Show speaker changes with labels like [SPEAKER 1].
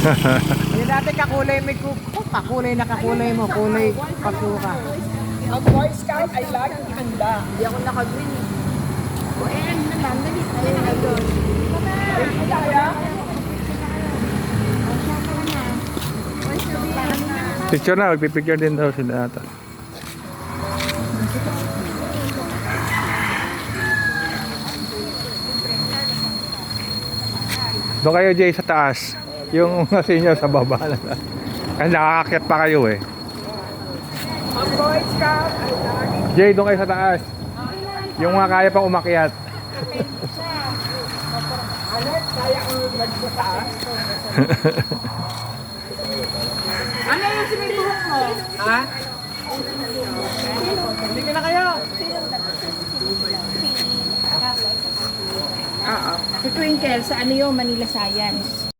[SPEAKER 1] Hindi dati kakulay may kakulay na kakulay mo, kulay pasuka.
[SPEAKER 2] Ang Boy Scout ay laging handa.
[SPEAKER 3] Hindi ako naka-green eh. O eh, ano naman, dalit na yun.
[SPEAKER 2] Kaya,
[SPEAKER 4] Picture na, magpipicture din daw sila ata. Doon kayo Jay sa taas. Yung kasi nyo sa baba na. Kasi nakakakyat pa kayo eh.
[SPEAKER 2] ang Boy Scout ay laging
[SPEAKER 4] Jay, doon kayo sa taas. Yung mga kaya pang umakyat.
[SPEAKER 2] Alet, kaya ang nagpataas.
[SPEAKER 1] Ano yung sinibuhok mo? Ha? Hindi ka na kayo.
[SPEAKER 3] Si Twinkle, sa ano yung Manila Science.